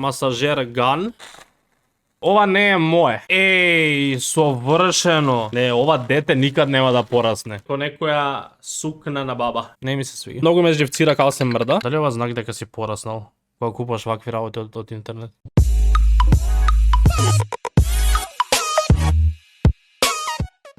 масажер ган. Ова не е мое. Еј, совршено. Не, ова дете никад нема да порасне. Ко некоја сукна на баба. Не ми се свига. Многу ме живцира као се мрда. Дали ова знак дека си пораснал? Кога купаш вакви работи од интернет?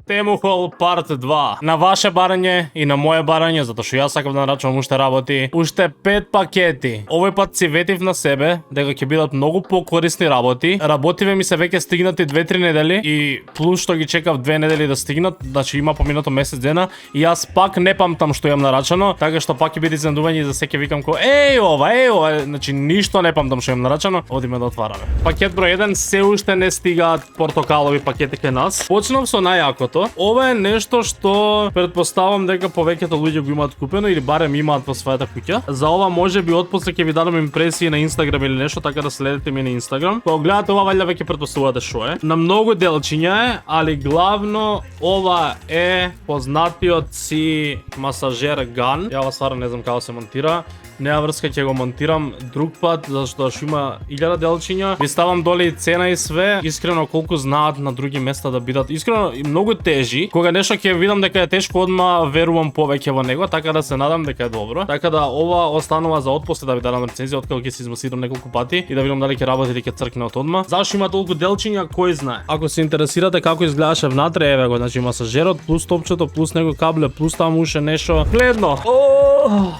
Темухол парт 2. На ваше барање и на моје барање, затоа што јас сакам да нарачувам уште работи. Уште 5 пакети. Овој пат си ветив на себе дека ќе бидат многу покорисни работи. Работиве ми се веќе стигнати 2-3 недели и плюс што ги чекав 2 недели да стигнат, значи има поминато месец дена и јас пак не памтам што имам нарачано, така што пак ќе биде изненадување и за секој викам ко еј ова, значи ништо не памтам што имам нарачано. Одиме да отвараме. Пакет број 1 се уште не стигаат портокалови пакети кај нас. Почнав со најакото. Ова е нешто што претпоставам дека повеќето луѓе го имаат купено или барем имаат во својата куќа. За ова можеби отпосле ќе ви дадам импресии на Инстаграм или нешто, така да следете ми на Инстаграм. Кога гледате ова валја веќе претпоставувате што е. На многу делчиња е, али главно ова е познатиот си масажер ган. Ја ова стварно не знам како се монтира. Неа врска ќе го монтирам друг пат, зашто што има 1000 делчиња. Ви ставам доле и цена и све. Искрено колку знаат на други места да бидат. Искрено и многу тежи. Кога нешто ќе видам дека е тешко, одма верувам повеќе во него, така да се надам дека е добро. Така да ова останува за отпосле да ви дадам рецензија откако ќе се измасирам неколку пати и да видам дали ќе работи или ќе цркне од одма. Зашто има толку делчиња, кој знае. Ако се интересирате како изгледаше внатре, еве го, значи масажерот плюс топчето плюс него кабле плюс таму уште нешто. Гледно.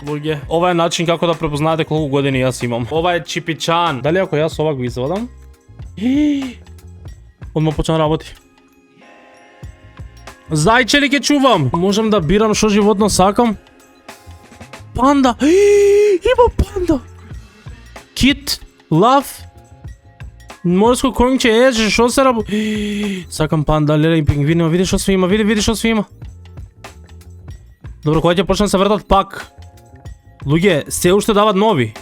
Луѓе, ова е начин како да препознаете колку години јас имам. Ова е чипичан. Дали ако јас ова го извадам? Одма почна работи. Зајче ли ќе чувам? Можам да бирам што животно сакам? Панда. Има панда. Кит. Лав. Морско конјче, еже, што се работи? Сакам панда, леле и пингвини, види што све има, види што све има. Добро, кога ќе почнат се вртат пак? Луѓе, се уште дават нови.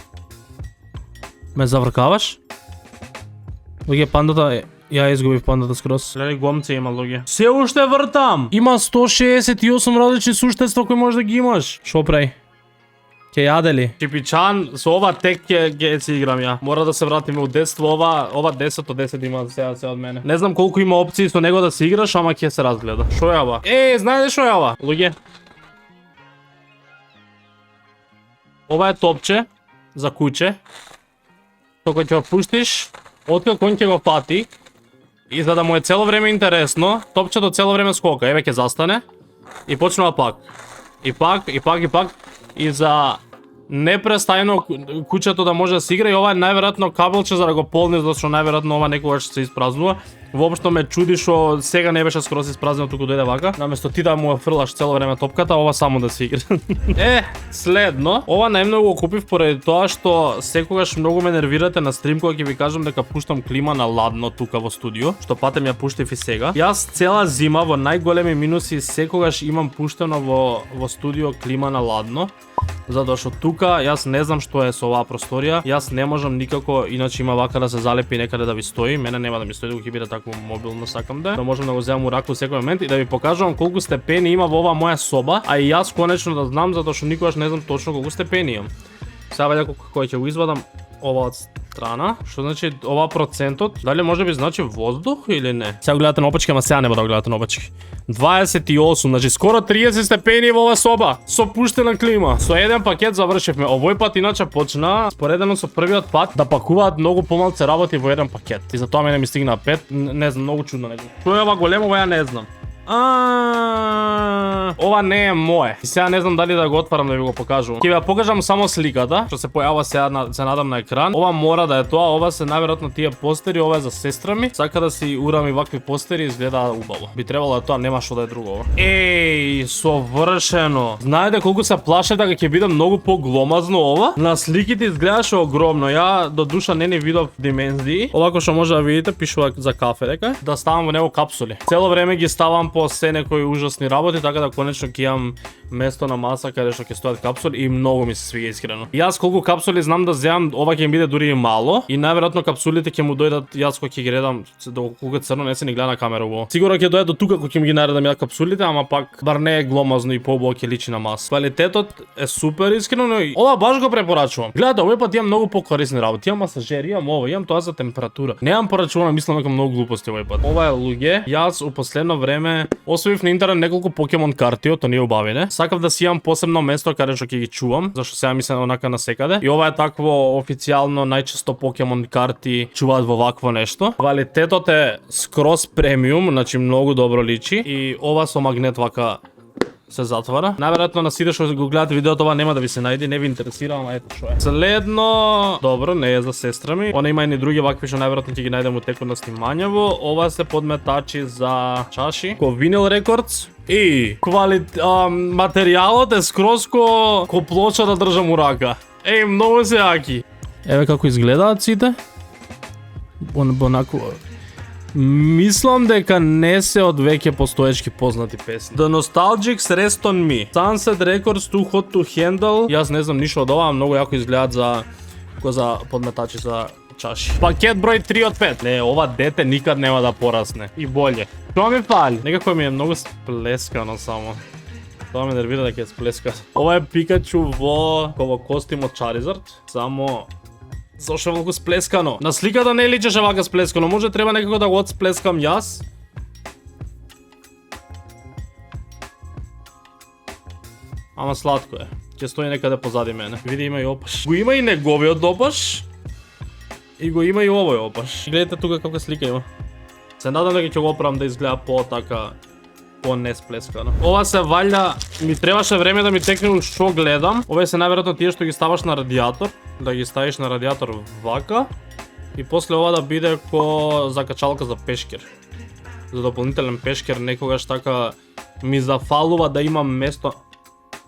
Ме завркаваш? Луѓе, пандата е... Ја изгубив пандата скрос. Леле, гомци има, луѓе. Се уште вртам! Има 168 различни суштества кои може да ги имаш. Шо прави? Ке јаде ли? Чипичан, со ова тек ќе си играм ја. Мора да се вратиме у детство, ова 10 од 10 има сега од мене. Не знам колку има опции со него да се играш, ама ќе се разгледа. Шо е ова? Знаете шо е ова? Луѓе. Ова е топче за куќе. Кога ќе го пуштиш, откако он ќе го фати и за да му е цело време интересно, топчето цело време скока. Еве ќе застане и почнува пак. И пак. И за непрестајно куќето да може да се игра и ова е најверојатно кабелче за да го полни, зашто најверојатно ова некогаш се испразнува. Воопшто ме чуди што сега не беше скроз испразнено, туку дојде вака. Наместо ти да му фрлаш цело време топката, ова само да се игра. Следно, ова најмногу го купив поради тоа што секогаш многу ме нервирате на стрим кога ќе ви кажам дека пуштам клима на ладно тука во студио, што патем ја пуштив и сега. Јас цела зима во најголеми минуси секогаш имам пуштено во студио клима на ладно. Затоа што тука јас не знам што е со оваа просторија, јас не можам никако, иначе има вака да се залепи некаде да ви стои, мене нема да ми стои, ќе биде такво мобилно сакам да можам да го земам у раку секој момент и да ви покажувам колку степени има во оваа моја соба, а и јас конечно да знам затоа што никогаш не знам точно колку степени имам. Сега ваѓа кој ќе го извадам ова од страна, што значи ова процентот, дали може би значи воздух или не? Сега гледате на опачки, ама сега нема да го гледате на опачки. 28, значи скоро 30 степени во оваа соба, со пуштена клима. Со еден пакет завршивме. Овој пат иначе почна, споредено со првиот пат, да пакуваат многу помалце работи во еден пакет. И затоа мене ми стигна 5, не знам, многу чудно нешто. Што е ова големо, ова ја не знам. Ова не е мое. И сега не знам дали да го отварам да ви го покажувам. Ќе ви покажам само сликата, што се појава сега се надам на екран. Ова мора да е тоа, ова се најверојатно тие постери, ова е за сестра ми. Сака да си урам и вакви постери, изгледа убаво. Би требало да тоа, нема што да е друго. Совршено. Знаете колку се плашев дека ќе биде многу погломазно ова? На сликите изгледаше огромно. Ја до душа не видов димензии. Овако што може да видите, пишува за кафе дека. Да ставам во него капсули. Цело време ги ставам по се некои ужасни работи, така да конечно ќе имам место на маса каде што ќе стојат капсули и многу ми се свиѓа искрено. Јас колку капсули знам да земам, ова ќе ми биде дури и мало и најверојатно капсулите ќе му дојдат јас кога ќе ги гледам доколку црно не се ни гледа на камера во. Сигурно ќе дојде до тука кога ќе ми ги наредам ја капсулите, ама пак бар не е гломазно и побоа ќе личи на маса. Квалитетот е супер искрено, но ова баш го препорачувам. Гледате, овој пат имам многу покорисни работи. Имам масажер, имам ова, имам тоа за температура. Немам порачувано, мислам дека многу глупости овој пат. Ова е луѓе. Јас у последно време освоив на интернет неколку покемон карти, од оние убавине. Сакав да си имам посебно место каде што ќе ги чувам, зашто сега ми се онака насекаде. И ова е такво официјално најчесто покемон карти чуваат во вакво нешто. Квалитетот е скроз премиум, значи многу добро личи и ова со магнет вака се затвара. Најверојатно на сите што го гледате видеото ова нема да ви се најде, не ви интересира, ама ето што е. Следно, добро, не е за сестра ми. Она има и други вакви што најверојатно ќе ги најдем у текот на снимањево. Ова се подметачи за чаши, ко Vinyl Records. И материјалот е скроз ко плоча да држам у рака. Многу се јаки. Еве како изгледаат сите. Бонако мислам дека не се од веќе постоечки познати песни. The Nostalgics Rest on Me, Sunset Records Too Hot to Handle. Јас не знам ништо од ова, многу јако изгледаат за подметачи за чаши. Пакет број 3 од 5. Не, ова дете никад нема да порасне. И болje. Тоа ми фали. Некако ми е многу сплескано само. Тоа ме нервира дека е сплескано. Ова е Пикачу во костим од Charizard. Само зошто е многу сплескано? На сликата не личеше вака сплескано, може треба некако да го отсплескам јас. Ама сладко е. Ќе стои некаде позади мене. Види, има и опаш. Го има и неговиот опаш. И го има и овој опаш. Гледате тука каква слика има. Се надам дека ќе го оправам да изгледа по-несплескано. Ова се валја, ми требаше време да ми текне што гледам. Ова се најверојатно тие што ги ставаш на радиатор, да ги ставиш на радиатор вака и после ова да биде ко закачалка за пешкер. За дополнителен пешкер некогаш така ми зафалува да имам место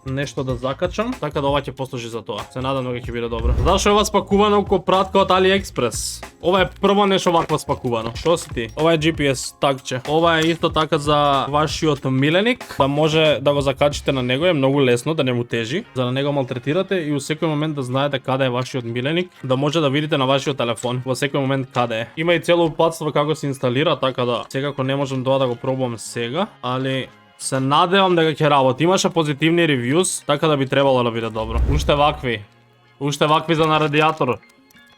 нешто да закачам, така да ова ќе послужи за тоа. Се надам дека ќе биде добро. Зашо е ова спакувано ко пратка од AliExpress? Ова е прво нешто вакво спакувано. Што си ти? Ова е GPS тагче. Ова е исто така за вашиот миленик, да може да го закачите на него, е многу лесно, да не му тежи, за да не го малтретирате и во секој момент да знаете каде е вашиот миленик, да може да видите на вашиот телефон во секој момент каде е. Има и цело упатство како се инсталира, така да секако не можам тоа да го пробувам сега, али се надевам дека ќе работи. Имаше позитивни ревјуз, така да би требало да биде добро. Уште вакви за на радиатор.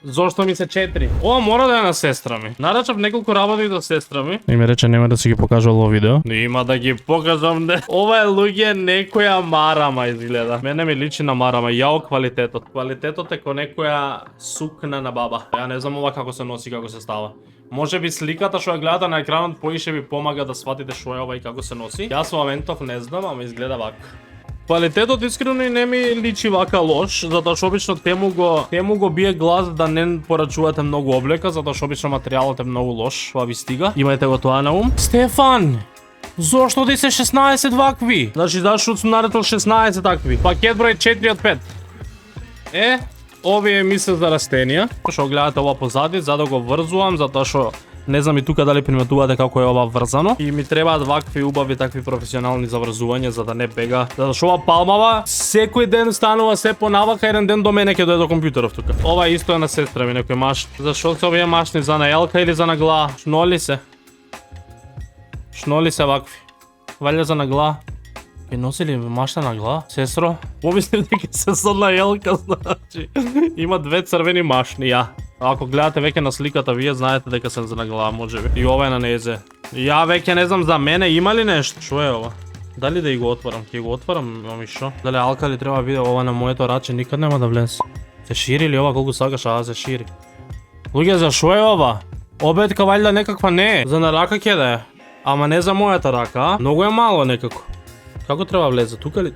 Зошто ми се 4? Ова мора да е на сестра ми. Нарачав неколку работи до сестра ми. И ми рече нема да си ги покажал ово видео. Има да ги покажам, не. Ова е луѓе некоја марама изгледа. Мене ми личи на марама. Јао квалитетот. Квалитетот е ко некоја сукна на баба. Ја не знам ова како се носи, како се става. Може би сликата што ја гледате на екранот поише ви помага да сватите што е ова и како се носи. Јас во моментов не знам, ама изгледа вака. Квалитетот искрено и не ми личи вака лош, затоа што обично тему го бие глас да не порачувате многу облека, затоа што обично материјалот е многу лош, па ви стига. Имајте го тоа на ум. Стефан, зошто ти се 16 вакви? Значи зашто сум наретил 16 такви. Пакет број 4 од 5. Овие мисле за растенија. Што гледате ова позади, за да го врзувам, затоа што не знам и тука дали приметувате како е ова врзано. И ми требаат вакви убави, такви професионални заврзувања за да не бега. Затоа што ова палмава секој ден станува се понавака, еден ден до мене ќе дојде до компјутеров тука. Ова исто е на сестра ми, некој машни. Зашто се овие машни, за на елка или за на гла? Шноли се вакви. Валја за на гла. Ке носили машна на гла? Сестро? Помислив дека се на елка, значи. Има две црвени машни, ја. Ако гледате веќе на сликата, вие знаете дека се за на гла, можеби. И ова е на незе. Ја веќе не знам за мене, има ли нешто? Шо е ова? Дали да и го отварам? Ќе го отварам, ами шо? Дали алкали треба биде ова на моето раче, никад нема да влезе. Се шири ли ова колку сакаш, се шири. Луѓе, за шо е ова? Обетка валјда некаква не е. За на рака ќе да е. Ама не за мојата рака, а? Многу е мало некако. Како треба влезе? Тука ли?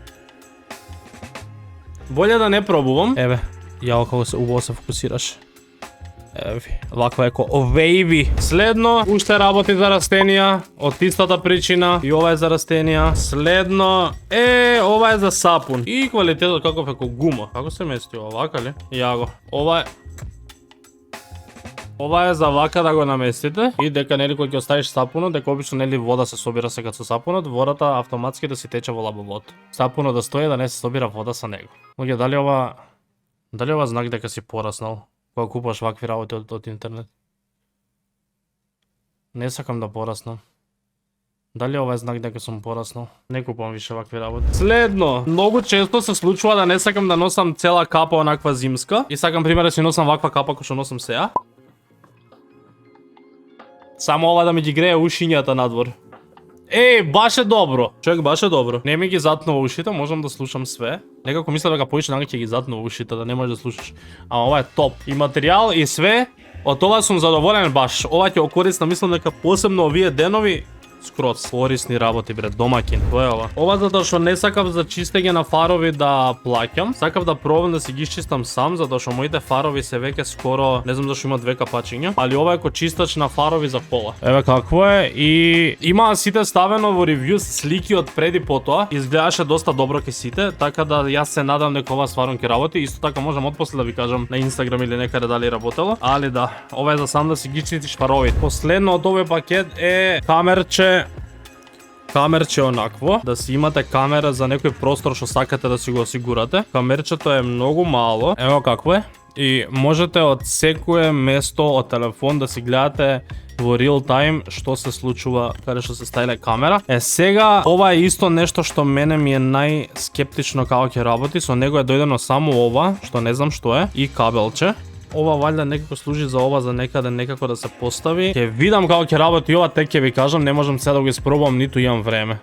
Болje да не пробувам. Еве, јао како се убаво се фокусираш. Еви, ваква е ко овејви. Следно, уште работи за растенија, од истата причина, и ова е за растенија. Следно, ова е за сапун. И квалитетот каков е ко гума. Како се мести ова, вака ли? Ја го. Ова е... Ова е за вака да го наместите и дека нели кога ќе оставиш сапунот, дека обично нели вода се собира сега со сапунот, водата автоматски да си тече во лабовото. Сапунот да стои да не се собира вода со него. Луѓе, дали ова знак дека си пораснал кога купуваш вакви работи од интернет? Не сакам да пораснам. Дали ова е знак дека сум пораснал? Не купувам више вакви работи. Следно, многу често се случува да не сакам да носам цела капа онаква зимска и сакам пример да си носам ваква капа која што носам сега. Само ова да ми ги грее ушињата надвор. Баш е добро. Човек, баш е добро. Не ми ги затнува ушите, можам да слушам све. Некако мисля дека повеќе нага ќе ги затнува ушите, да не можеш да слушаш. Ама ова е топ. И материјал и све. Од ова сум задоволен баш. Ова ќе окористам, мислам дека посебно овие денови скроз корисни работи, бре, домаќин. Тоа е ова. Ова затоа што не сакав за чистење на фарови да плаќам. Сакав да пробам да си ги чистам сам, затоа што моите фарови се веќе скоро, не знам зашто има две капачиња, али ова е ко чистач на фарови за кола. Еве какво е и има сите ставено во ревју слики од преди потоа. Изгледаше доста добро ке сите, така да јас се надам дека ова стварно ќе работи. Исто така можам отпосле да ви кажам на Инстаграм или некаде дали работело. Али да, ова е за сам да си ги чистиш фаровите. Последно од овој пакет е камерче онакво, да си имате камера за некој простор што сакате да си го осигурате. Камерчето е многу мало, ево какво е. И можете од секое место од телефон да си гледате во real time што се случува каде што се ставиле камера. Сега ова е исто нешто што мене ми е најскептично како ќе работи. Со него е дојдено само ова, што не знам што е, и кабелче. Ова валјда некако служи за ова, за некаде некако да се постави. Ќе видам како ќе работи ова, тек ќе ви кажам, не можам сега да го испробувам, ниту имам време.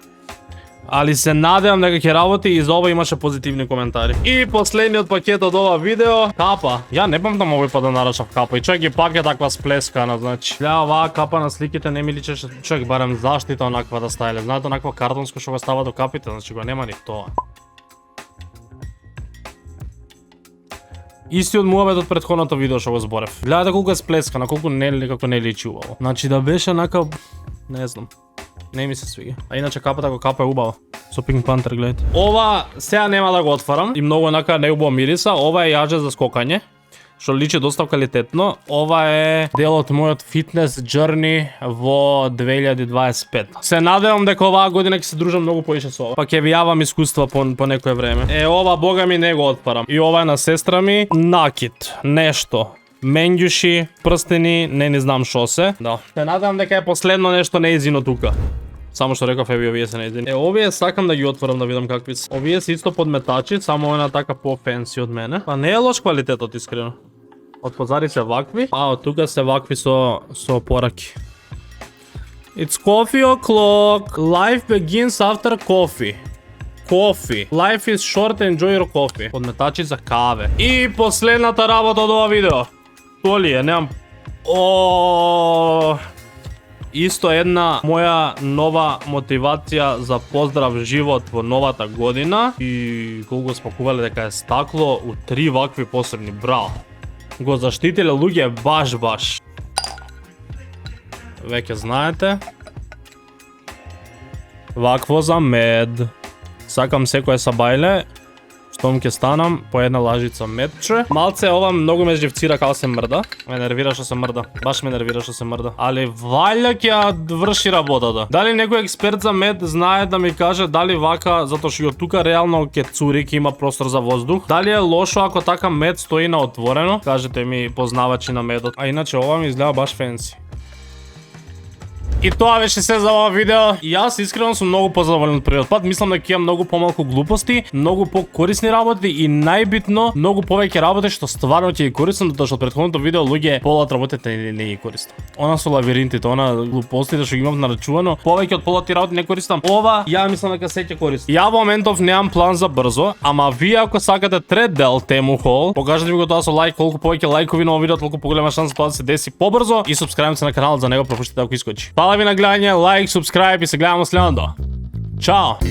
Али се надевам дека ќе работи и за ова имаше позитивни коментари. И последниот пакет од ова видео, капа. Ја не памтам овој пат да нарачав капа и човек ги пак е таква сплескана, значи. Ја оваа капа на сликите не ми личеше, човек барем заштита онаква да ставиле. Знаете онакво картонско што го става до капите, значи го нема ни тоа. Истиот муабет од претходното видео што го зборев. Гледате колку е сплескана, колку некако не личи убаво. Значи да беше нака, не знам. Не ми се свиѓа. А иначе капата капа е убава. Со Pink Panther, гледате. Ова сега нема да го отварам и многу нака неубаво мириса. Ова е јаже за скокање, што личи доста квалитетно. Ова е дел од мојот фитнес journey во 2025. Се надевам дека оваа година ќе се дружам многу поише со ова. Па ќе ви јавам искуства по некое време. Ова бога ми не го отпарам. И ова е на сестра ми, накид, нешто. Менѓуши, прстени, не знам шо се. Да. Се надевам дека е последно нешто неизино тука. Само што реков, овие се неизини. Овие сакам да ги отворам да видам какви се. Овие се исто подметачи, само една така по-фенси од мене. Па не е лош квалитетот, искрено. Од позади се вакви, а од тука се вакви со пораки. It's coffee o'clock. Life begins after coffee. Coffee. Life is short, enjoy your coffee. Подметачи за каве. И последната работа од ова видео. Тоа ли е? Немам... Исто една моја нова мотивација за поздрав живот во новата година. И колку спакувале дека е стакло у 3 вакви посебни, браво. Го заштитиле луѓе баш. Веќе знаете. Вакво за мед. Сакам секој сабајле. Штом ќе станам по една лажица медче. Малце ова многу ме живцира како се мрда. Ме нервира што се мрда. Баш ме нервира што се мрда. Али валја ќе ја врши работата. Дали некој експерт за мед знае да ми каже дали вака, затоа што и од тука реално ќе цури, ќе има простор за воздух. Дали е лошо ако така мед стои на отворено? Кажете ми, познавачи на медот. А иначе ова ми изгледа баш фенси. И тоа беше се за ова видео. И јас искрено сум многу позадоволен од првиот пат. Мислам дека имам многу помалку глупости, многу покорисни работи и најбитно многу повеќе работи што стварно ќе ги користам, затоа што од претходното видео луѓе полот работите не ги користам. Она со лавиринтите, она глупостите што ги имам нарачувано, повеќе од полот работи не користам. Ова ја мислам дека се ќе користам. Ја во моментов немам план за брзо, ама вие ако сакате трет дел тему хол, покажете ми го тоа со лайк, колку повеќе лајкови на овој видео, толку поголема шанса тоа да се деси побрзо и супскрајб се на каналот за него пропуштите ако искочи. Фала ви на гледање, лайк, субскрайб и се гледаме следното. Чао!